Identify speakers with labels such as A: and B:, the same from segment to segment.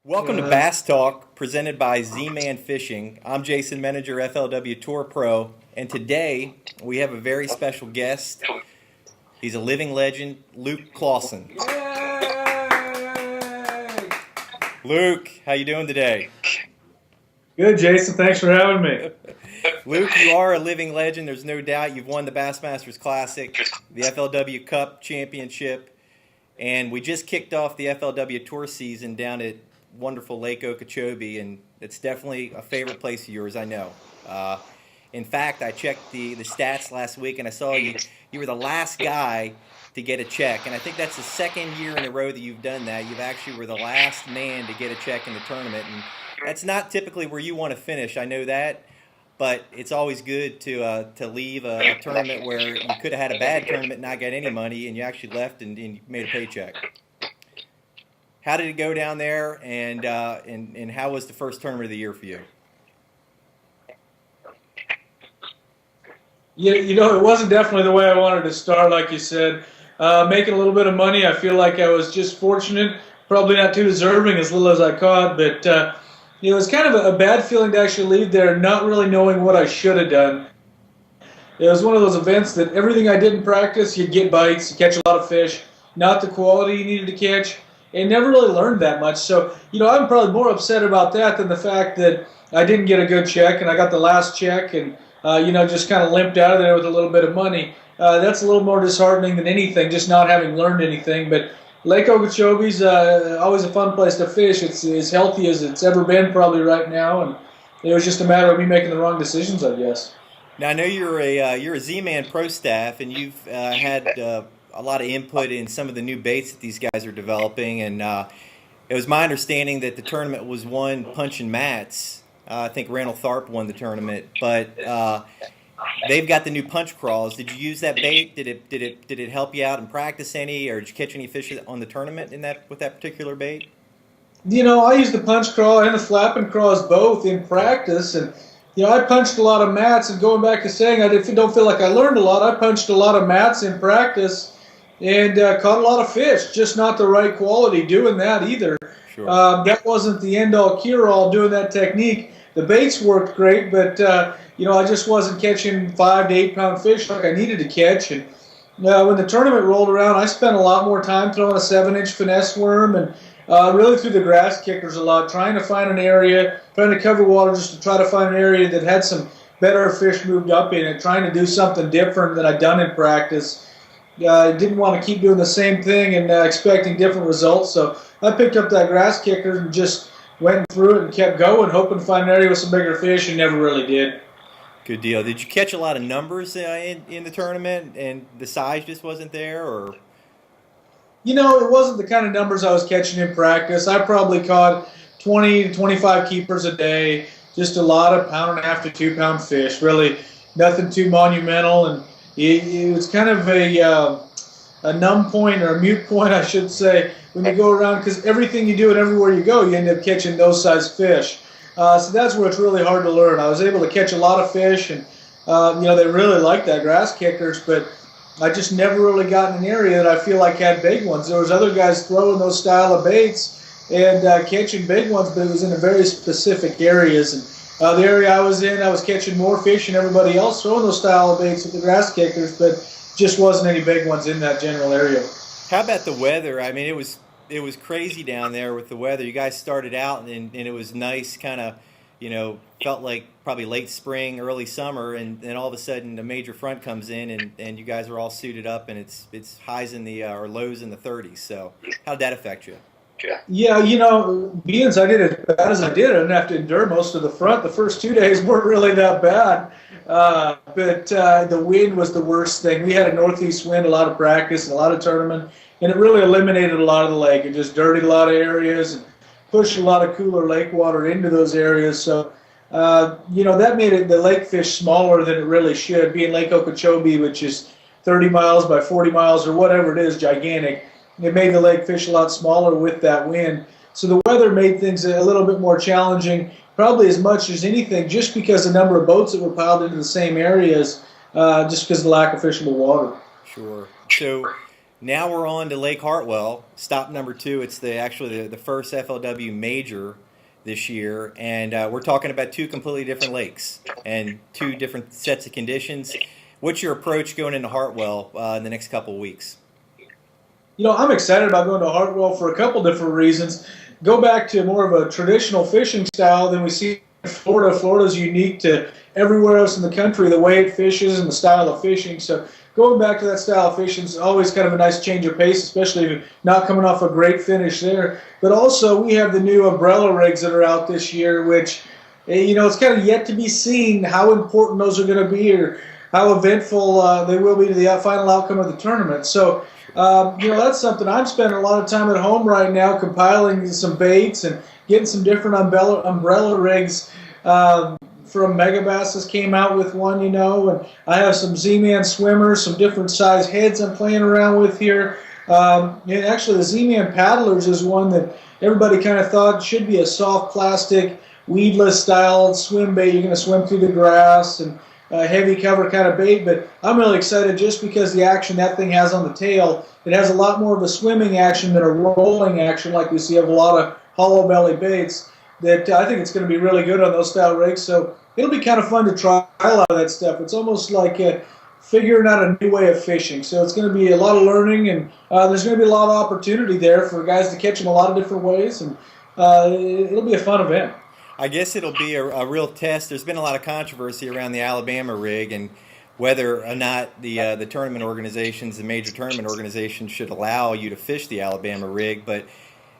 A: Welcome to Bass Talk, presented by Z-Man Fishing. I'm Jason Meninger, FLW Tour Pro, and today we have a very special guest. He's a living legend, Luke Clausen.
B: Yay!
A: Luke, how you doing today?
B: Good, Jason. Thanks for having me.
A: Luke, you are a living legend. There's no doubt. You've won the Bassmasters Classic, the FLW Cup Championship, and we just kicked off the FLW Tour season down at wonderful Lake Okeechobee, and it's definitely a favorite place of yours, I know. In fact, I checked the stats last week, and I saw you were the last guy to get a check, and I think that's the second year in a row that you've done that. You've actually were the last man to get a check in the tournament, and that's not typically where you want to finish, I know that, but it's always good to leave a tournament where you could have had a bad tournament and not get any money, and you actually left and you made a paycheck. How did it go down there, and how was the first tournament of the year for you?
B: Yeah, it wasn't definitely the way I wanted to start, like you said. Making a little bit of money, I feel like I was just fortunate, probably not too deserving as little as I caught, but it was kind of a bad feeling to actually leave there not really knowing what I should have done. It was one of those events that everything I did in practice, you'd get bites, you catch a lot of fish, not the quality you needed to catch, and never really learned that much. So, I'm probably more upset about that than the fact that I didn't get a good check and I got the last check and, just kind of limped out of there with a little bit of money. That's a little more disheartening than anything, just not having learned anything. But Lake Okeechobee's always a fun place to fish. It's as healthy as it's ever been probably right now, and it was just a matter of me making the wrong decisions, I guess.
A: Now, I know you're a Z-Man Pro staff, and you've had a lot of input in some of the new baits that these guys are developing, and it was my understanding that the tournament was won punching mats. I think Randall Tharp won the tournament, but they've got the new punch crawls. Did you use that bait? Did it help you out in practice any, or did you catch any fish on the tournament with that particular bait?
B: I used the punch crawl and the flapping craws both in practice, and I punched a lot of mats. And going back to saying don't feel like I learned a lot, I punched a lot of mats in practice and caught a lot of fish. Just not the right quality doing that either.
A: Sure.
B: That wasn't the end-all, cure-all doing that technique. The baits worked great, but I just wasn't catching 5 to 8 pound fish like I needed to catch. And when the tournament rolled around, I spent a lot more time throwing a 7-inch finesse worm and really threw the grass kickers a lot, trying to find an area, trying to cover water just to try to find an area that had some better fish moved up in it, trying to do something different than I'd done in practice. I didn't want to keep doing the same thing and expecting different results, so I picked up that grass kicker and just went through it and kept going, hoping to find an area with some bigger fish, and never really did.
A: Good deal. Did you catch a lot of numbers in the tournament, and the size just wasn't there, or?
B: It wasn't the kind of numbers I was catching in practice. I probably caught 20 to 25 keepers a day, just a lot of 1.5 to 2 pound fish. Really nothing too monumental, and it was kind of a numb point, or a mute point, I should say, when you go around, because everything you do and everywhere you go, you end up catching those size fish. So that's where it's really hard to learn. I was able to catch a lot of fish, and they really like that grass kickers, but I just never really got in an area that I feel like had big ones. There was other guys throwing those style of baits and catching big ones, but it was in a very specific areas. And the area I was in, I was catching more fish than everybody else throwing those style of baits with the grass kickers, but just wasn't any big ones in that general area.
A: How about the weather? I mean, it was crazy down there with the weather. You guys started out, and it was nice, kind of, felt like probably late spring, early summer, and then all of a sudden a major front comes in, and you guys are all suited up, and it's highs in the or lows in the 30s. So how did that affect you?
B: Yeah, being as I did as bad as I did, I didn't have to endure most of the front. The first 2 days weren't really that bad, but the wind was the worst thing. We had a northeast wind, a lot of practice, and a lot of tournament, and it really eliminated a lot of the lake. It just dirtied a lot of areas and pushed a lot of cooler lake water into those areas. So, that made the lake fish smaller than it really should. Being Lake Okeechobee, which is 30 miles by 40 miles or whatever it is, gigantic. It made the lake fish a lot smaller with that wind. So the weather made things a little bit more challenging, probably as much as anything, just because the number of boats that were piled into the same areas, just because of the lack of fishable water.
A: Sure. So Now we're on to Lake Hartwell, stop number 2. It's actually the first FLW major this year, and we're talking about 2 completely different lakes and 2 different sets of conditions. What's your approach going into Hartwell in the next couple of weeks?
B: I'm excited about going to Hartwell for a couple different reasons. Go back to more of a traditional fishing style than we see in Florida. Florida's unique to everywhere else in the country, the way it fishes and the style of fishing. So going back to that style of fishing is always kind of a nice change of pace, especially if you're not coming off a great finish there. But also we have the new umbrella rigs that are out this year, which, it's kind of yet to be seen how important those are going to be or how eventful they will be to the final outcome of the tournament. So, that's something I'm spending a lot of time at home right now, compiling some baits and getting some different umbrella rigs. From Megabass came out with one, and I have some Z-Man swimmers, some different size heads I'm playing around with here. And actually, the Z-Man paddlers is one that everybody kind of thought should be a soft plastic, weedless style swim bait. You're going to swim through the grass and heavy cover kind of bait, but I'm really excited just because the action that thing has on the tail. It has a lot more of a swimming action than a rolling action like we see of a lot of hollow belly baits. That I think it's going to be really good on those style rigs. So it'll be kind of fun to try a lot of that stuff. It's almost like figuring out a new way of fishing. So it's going to be a lot of learning, and there's going to be a lot of opportunity there for guys to catch them a lot of different ways, and it'll be a fun event.
A: I guess it'll be a real test. There's been a lot of controversy around the Alabama rig and whether or not the tournament organizations, the major tournament organizations, should allow you to fish the Alabama rig. But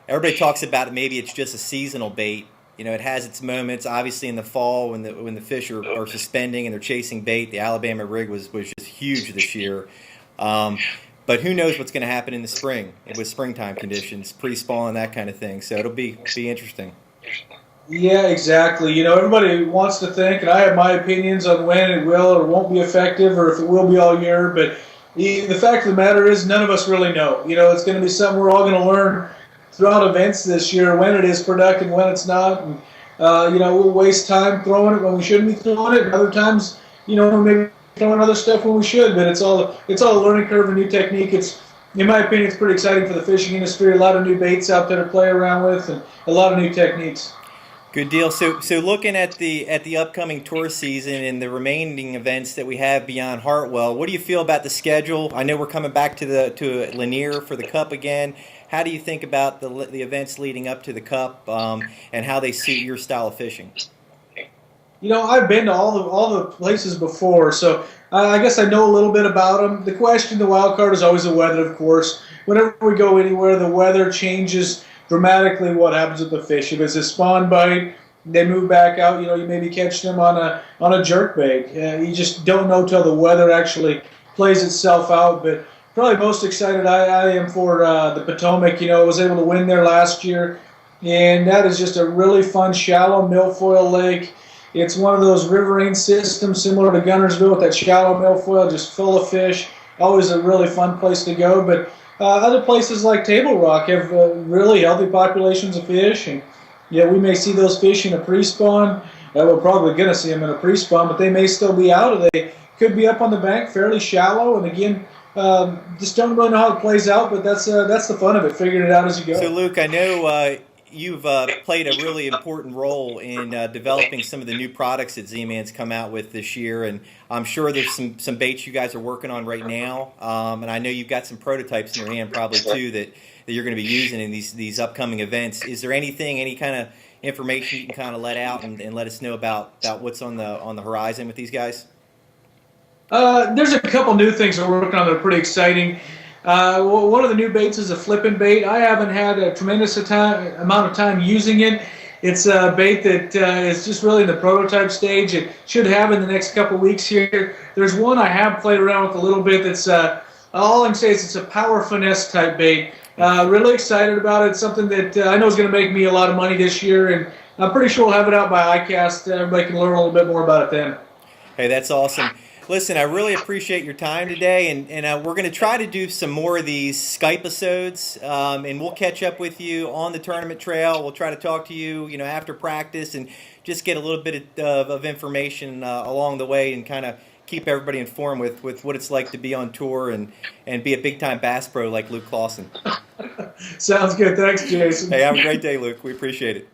A: everybody talks about it. Maybe it's just a seasonal bait. It has its moments. Obviously, in the fall when the fish are suspending and they're chasing bait, the Alabama rig was just huge this year. But who knows what's going to happen in the spring with springtime conditions, pre-spawn and that kind of thing. So it'll be interesting.
B: Yeah, exactly. Everybody wants to think, and I have my opinions on when it will or won't be effective or if it will be all year, but the fact of the matter is none of us really know. It's going to be something we're all going to learn throughout events this year, when it is productive, when it's not, and we'll waste time throwing it when we shouldn't be throwing it, and other times, maybe throwing other stuff when we should, but it's all a learning curve, a new technique. In my opinion, it's pretty exciting for the fishing industry, a lot of new baits out there to play around with, and a lot of new techniques.
A: Good deal. So looking at the upcoming tour season and the remaining events that we have beyond Hartwell, what do you feel about the schedule? I know we're coming back to Lanier for the Cup again. How do you think about the events leading up to the Cup and how they suit your style of fishing?
B: I've been to all the places before, so I guess I know a little bit about them. The wild card is always the weather, of course. Whenever we go anywhere, the weather changes dramatically what happens with the fish. If it's a spawn bite, they move back out. You maybe catch them on a jerk bait. You just don't know till the weather actually plays itself out. But probably most excited I am for the Potomac. I was able to win there last year, and that is just a really fun shallow milfoil lake. It's one of those riverine systems similar to Gunnersville with that shallow milfoil, just full of fish. Always a really fun place to go. But other places like Table Rock have really healthy populations of fish, and we may see those fish in a pre-spawn. We're probably going to see them in a pre-spawn, but they may still be out, or they could be up on the bank, fairly shallow. And again, just don't really know how it plays out, but that's the fun of it, figuring it out as you go.
A: So, Luke, I know you've played a really important role in developing some of the new products that Z-Man's come out with this year, and I'm sure there's some baits you guys are working on right now, and I know you've got some prototypes in your hand probably too that you're going to be using in these upcoming events. Is there any kind of information you can kind of let out and let us know about what's on the horizon with these guys?
B: There's a couple new things we're working on that are pretty exciting. One of the new baits is a flipping bait. I haven't had a tremendous amount of time using it. It's a bait that is just really in the prototype stage. It should have in the next couple weeks here. There's one I have played around with a little bit that's, all I can say is it's a power finesse type bait. Really excited about it. It's something that I know is going to make me a lot of money this year, and I'm pretty sure we'll have it out by ICAST. Everybody can learn a little bit more about it then.
A: Hey, that's awesome. Listen, I really appreciate your time today, and we're going to try to do some more of these Skype-isodes, and we'll catch up with you on the tournament trail. We'll try to talk to you, after practice and just get a little bit of information along the way and kind of keep everybody informed with what it's like to be on tour and be a big-time bass pro like Luke Clausen.
B: Sounds good. Thanks, Jason.
A: Hey, have a great day, Luke. We appreciate it.